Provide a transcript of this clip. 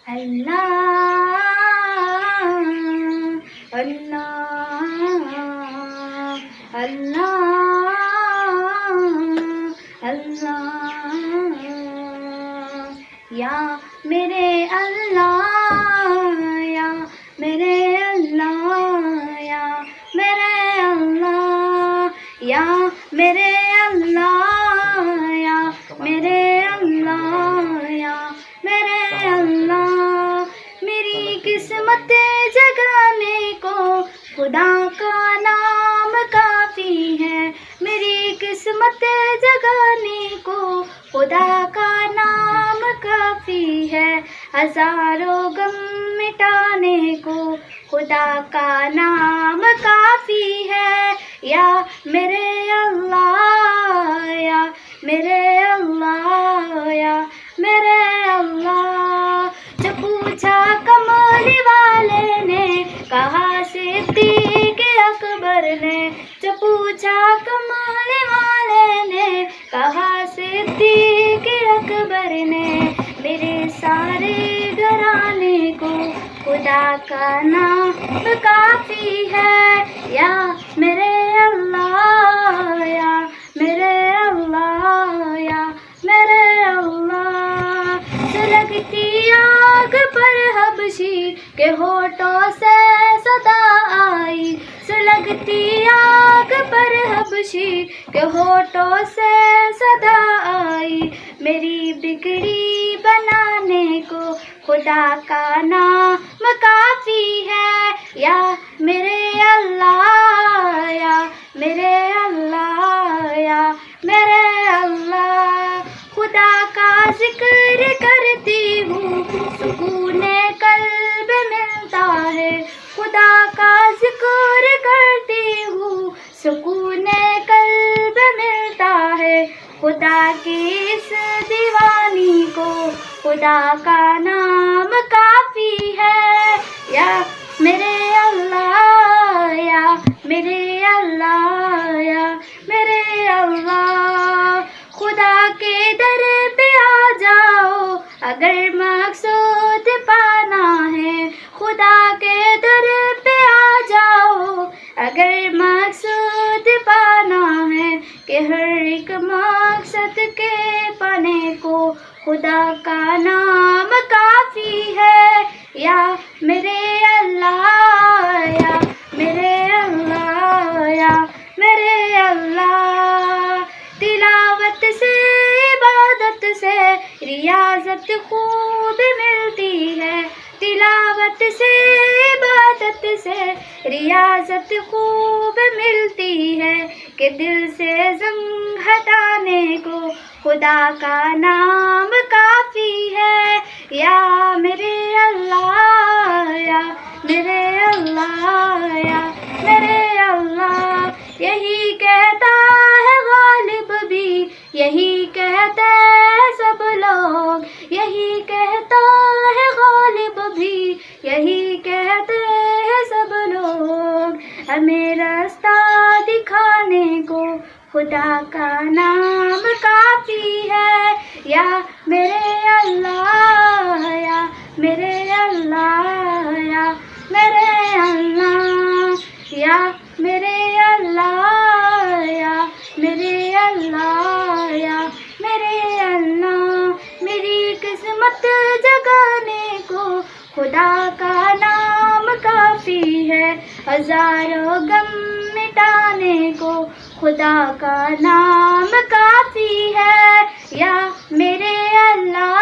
اللہ اللہ اللہ اللہ یا میرے اللہ یا میرے اللہ یا میرے اللہ یا میرے اللہ یا میرے اللہ یا میرے اللہ میری قسمت جگانے کو خدا کا نام کافی ہے میری قسمت جگانے کو خدا کا نام کافی ہے ہزاروں غم مٹانے کو خدا کا نام کافی ہے یا میرے اللہ یا میرے اللہ یا میرے اللہ جو پوچھا کمالی والے نے کہا صدیق اکبر نے جو پوچھا کمالی والے نے کہا صدیق اکبر نے میرے سارے گھرانے کو خدا کا نام کافی ہے یا میرے اللہ یا میرے اللہ یا میرے اللہ سلگتی آگ پر حبشی کے ہونٹوں سے صدا آئی سلگتی آگ پر حبشی کے ہونٹوں سے صدا آئی میری بگڑی بنانے کو خدا کا نام کافی ہے یا میرے اللہ یا میرے اللہ یا میرے اللہ خدا کا ذکر کرتی ہوں سکون قلب ملتا ہے خدا کا ذکر کرتی ہوں سکون قلب ملتا ہے خدا کی اس دیوانی کو خدا کا نام کافی ہے یا میرے اللہ یا میرے اللہ یا میرے اللہ خدا کے در پہ آ جاؤ اگر مقصود پانا ہے خدا کے در پہ آ جاؤ اگر مقصود پانا ہے کہ ہر ایک مقصد کے پانے کو خدا کا نام کافی ہے یا میرے اللہ یا میرے اللہ یا میرے اللہ تلاوت سے عبادت سے ریاضت خوب ملتی ہے تلاوت سے عبادت سے ریاضت خوب ملتی ہے کہ دل سے زنگ ہٹانے کو خدا کا نام کافی ہے یا میرے اللہ یا میرے اللہ یا میرے اللہ یہی کہتا ہے غالب بھی یہی کہتے ہیں سب لوگ یہی کہتا ہے غالب بھی یہی کہتے ہیں سب لوگ ہمیں راستہ دکھانے کو خدا کا نام کافی ہے یا میرے اللہ یا میرے اللہ یا میرے اللہ یا میرے اللہ یا میرے اللہ یا میرے اللہ میری قسمت جگانے کو خدا کا نام کافی ہے ہزاروں غم مٹانے کو خدا کا نام کافی ہے یا میرے اللہ